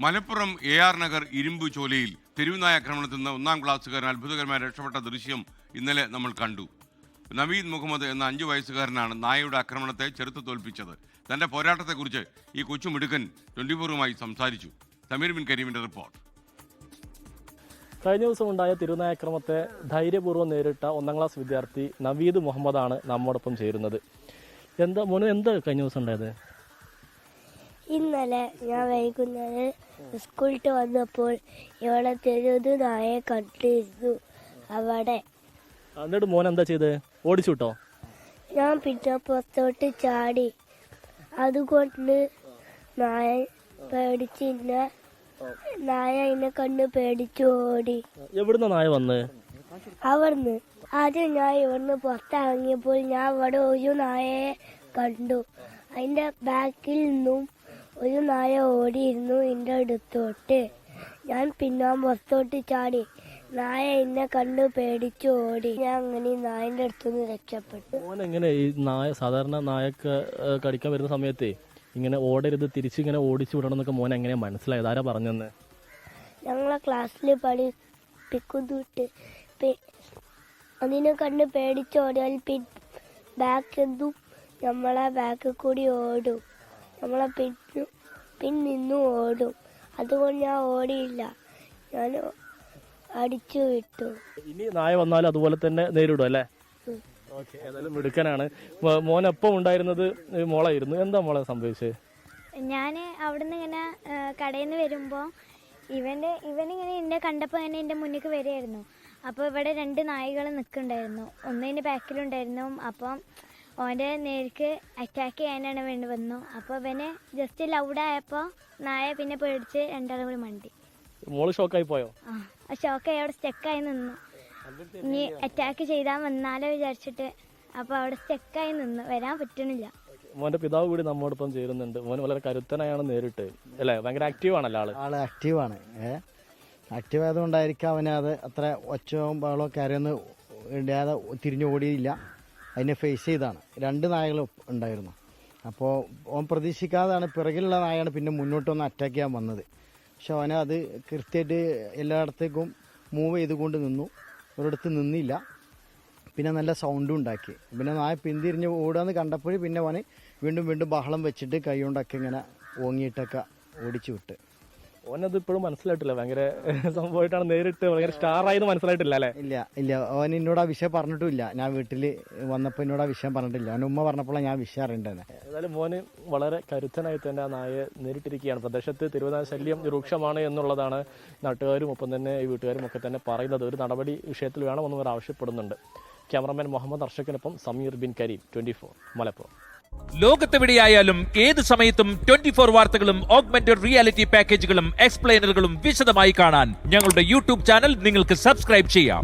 Malappuram AR Nagar ഇരുമ്പ് ചോലയിൽ തെരുവുനായ ആക്രമണത്തിൽ നിന്ന് 1-ാം ക്ലാസ്സുകാരൻ അത്ഭുതകരമായി രക്ഷപ്പെട്ട ദൃശ്യം ഇന്നലെ നമ്മൾ കണ്ടു. നവീദ് മുഹമ്മദ് എന്ന 5 വയസ്സുകാരനാണ് നായയുടെ ആക്രമണത്തെ ചെറുത്തു തോൽപ്പിച്ചത്. തന്റെ പോരാട്ടത്തെക്കുറിച്ച് ഈ കൊച്ചുമിടുക്കൻ 24-മായി സംസാരിച്ചു. സമീർ ബിൻ കരീമിന്റെ റിപ്പോർട്ട്. കഴിഞ്ഞ ദിവസം ഉണ്ടായ തിരുനായാക്രമത്തെ ധൈര്യപൂർവ്വം നേരിട്ട 1-ാം ക്ലാസ് വിദ്യാർത്ഥി നവീദ് മുഹമ്മദാണ് നമ്മോടൊപ്പം ചേരുന്നത്. എന്താ കഴിഞ്ഞ ദിവസം ഉണ്ടായത്? ഇന്നലെ ഞാൻ വൈകുന്നേരം സ്കൂളിൽ വന്നപ്പോൾ ഇവിടെ തെരുവ് നായെ കണ്ടിരുന്നു. അവിടെ എന്നിട്ട് മോൻ എന്താ ചെയ്ത്? ഓടിച്ചു വിട്ടോ? ഞാൻ പിന്നെ പുറത്തോട്ട് ചാടി. അതുകൊണ്ട് നായ പേടിച്ചില്ല. നായ എന്നെ കണ്ട് പേടിച്ചു ഓടി. എവിടുന്ന നായ വന്ന്? അവിടുന്ന്. ആദ്യം ഞാൻ ഇവിടുന്ന് പുറത്തിറങ്ങിയപ്പോൾ ഞാൻ ഇവിടെ ഒരു നായയെ കണ്ടു. അതിന്റെ ബാക്കിൽ നിന്നും ഒരു നായ ഓടിയിരുന്നു എൻ്റെ അടുത്തോട്ട്. ഞാൻ പിന്നെ പുറത്തോട്ട് ചാടി. നായ എന്നെ കണ്ട് പേടിച്ചു ഓടി. ഞാൻ അങ്ങനെ നായന്റെ അടുത്തുനിന്ന് രക്ഷപ്പെട്ടു. മോനെങ്ങനെ ഈ നായ സാധാരണ നായൊക്കെ കടിക്കാൻ വരുന്ന സമയത്തേ ഇങ്ങനെ ഓടരുത്, തിരിച്ചിങ്ങനെ ഓടിച്ചു വിടണം എന്നൊക്കെ മോൻ എങ്ങനെയാ മനസ്സിലായത്? ആരാ പറഞ്ഞെന്ന്? ഞങ്ങളെ ക്ലാസ്സിൽ പഠിപ്പിക്കുന്നിട്ട് അതിനെ കണ്ട് പേടിച്ചോടിയാൽ ബാക്കെന്തും നമ്മളെ ബാക്കിൽ കൂടി ഓടും. നമ്മളെ പിന്നിന്നും ഓടും. അതുകൊണ്ട് ഞാൻ ഓടിയില്ല, ഞാൻ അടിച്ചു വിട്ടു. ഇനി നായ വന്നാലും അതുപോലെ തന്നെ നേരിടും അല്ലേ? ഓക്കെ, ഏതായാലും മിടുക്കനാണ്. മോൻ എപ്പം ഉണ്ടായിരുന്നത് മോളായിരുന്നു. എന്താ മോളെ സംഭവിച്ചത്? ഞാൻ അവിടുന്ന് ഇങ്ങനെ കടയിൽ നിന്ന് വരുമ്പോൾ ഇവനിങ്ങനെ എന്നെ കണ്ടപ്പോൾ ഇങ്ങനെ എൻ്റെ മുന്നിലേക്ക് വരികയായിരുന്നു. അപ്പോൾ ഇവിടെ 2 നായകൾ നിൽക്കുന്നുണ്ടായിരുന്നു. ഒന്നിൻ്റെ ബാക്കിലുണ്ടായിരുന്നു. അപ്പം ഓൻ്റെ നേർക്ക് അറ്റാക്ക് ചെയ്യാനാണ് വേണ്ടി വന്നു. അപ്പോൾ ഇവന് ജസ്റ്റ് ലൗഡായപ്പോൾ നായ പിന്നെ പേടിച്ച് 2 ആളും കൂടി മണ്ടി. മോള് ഷോക്കായി പോയോ? ആ ഷോക്കായി അവിടെ സ്റ്റക്കായി നിന്നു. ഇനി അറ്റാക്ക് ചെയ്താൽ വന്നാലോ വിചാരിച്ചിട്ട് അപ്പോൾ അവിടെ സ്റ്റക്കായി നിന്നു, വരാൻ പറ്റണില്ല. മോന്റെ പിതാവ് കൂടി നമ്മോടൊപ്പം ചേരുന്നുണ്ട്. മോൻ വളരെ കരുത്തനായാണ് നേരിട്ട് അല്ലേ? ഭയങ്കര ആക്റ്റീവ് ആണല്ലോ ആള് ആക്റ്റീവാണ്. ആക്റ്റീവ് ആയതുകൊണ്ടായിരിക്കും അവനത് അത്ര ഒച്ചവും ബഹളവും കരയൊന്നും ഇടാതെ തിരിഞ്ഞു ഓടിയില്ല. അതിനെ ഫേസ് ചെയ്താണ്. 2 നായകളും ഉണ്ടായിരുന്നു. അപ്പോൾ ഓൻ പ്രതീക്ഷിക്കാതാണ് പിറകിലുള്ള നായയാണ് പിന്നെ മുന്നോട്ടൊന്ന് അറ്റാക്ക് ചെയ്യാൻ വന്നത്. പക്ഷെ അവന് അത് കൃത്യമായിട്ട് എല്ലായിടത്തേക്കും മൂവ് ചെയ്തുകൊണ്ട് നിന്നു. ഒരിടത്ത് നിന്നില്ല. പിന്നെ നല്ല സൗണ്ടും ഉണ്ടാക്കി. പിന്നെ നായ പിന്തിരിഞ്ഞ് ഓടുകയെന്ന് കണ്ടപ്പോൾ പിന്നെ അവന് വീണ്ടും ബഹളം വെച്ചിട്ട് കൈ കൊണ്ടൊക്കെ ഇങ്ങനെ ഓങ്ങിയിട്ടൊക്കെ ഓടിച്ചു വിട്ട്. ഓനത് ഇപ്പോഴും മനസ്സിലായിട്ടില്ല. ഭയങ്കര സംഭവമായിട്ടാണ് നേരിട്ട് ഭയങ്കര സ്റ്റാർ ആയെന്ന് മനസ്സിലായിട്ടില്ല അല്ലേ? ഇല്ല അവൻ എന്നോട് ആ വിഷയം പറഞ്ഞിട്ടുമില്ല. ഞാൻ വീട്ടിൽ വന്നപ്പോൾ എന്നോട് ആ വിഷയം പറഞ്ഞിട്ടില്ല. അവൻ ഉമ്മ പറഞ്ഞപ്പോഴാണ് ഞാൻ വിഷയം അറിയേണ്ടത്. ഏതായാലും മോന് വളരെ കരുത്തനായി തന്നെ ആ നായെ നേരിട്ടിരിക്കുകയാണ്. പ്രദേശത്ത് തിരുവനായ ശല്യം രൂക്ഷമാണ് എന്നുള്ളതാണ് നാട്ടുകാരും ഒപ്പം തന്നെ ഈ വീട്ടുകാരും ഒക്കെ തന്നെ പറയുന്നത്. ഒരു നടപടി വിഷയത്തിൽ വേണമെന്ന് അവർ ആവശ്യപ്പെടുന്നുണ്ട്. ക്യാമറമാൻ മുഹമ്മദ് അർഷക്കിനൊപ്പം സമീർ ബിൻ കരീം, 24 മലപ്പുറം. ലോകത്തെവിടെയായാലും ഏത് സമയത്തും 24 വാർത്തകളും ഓഗ്മെന്റഡ് റിയാലിറ്റി പാക്കേജുകളും എക്സ്പ്ലെയിനറുകളും വിശദമായി കാണാൻ ഞങ്ങളുടെ യൂട്യൂബ് ചാനൽ നിങ്ങൾക്ക് സബ്സ്ക്രൈബ് ചെയ്യാം.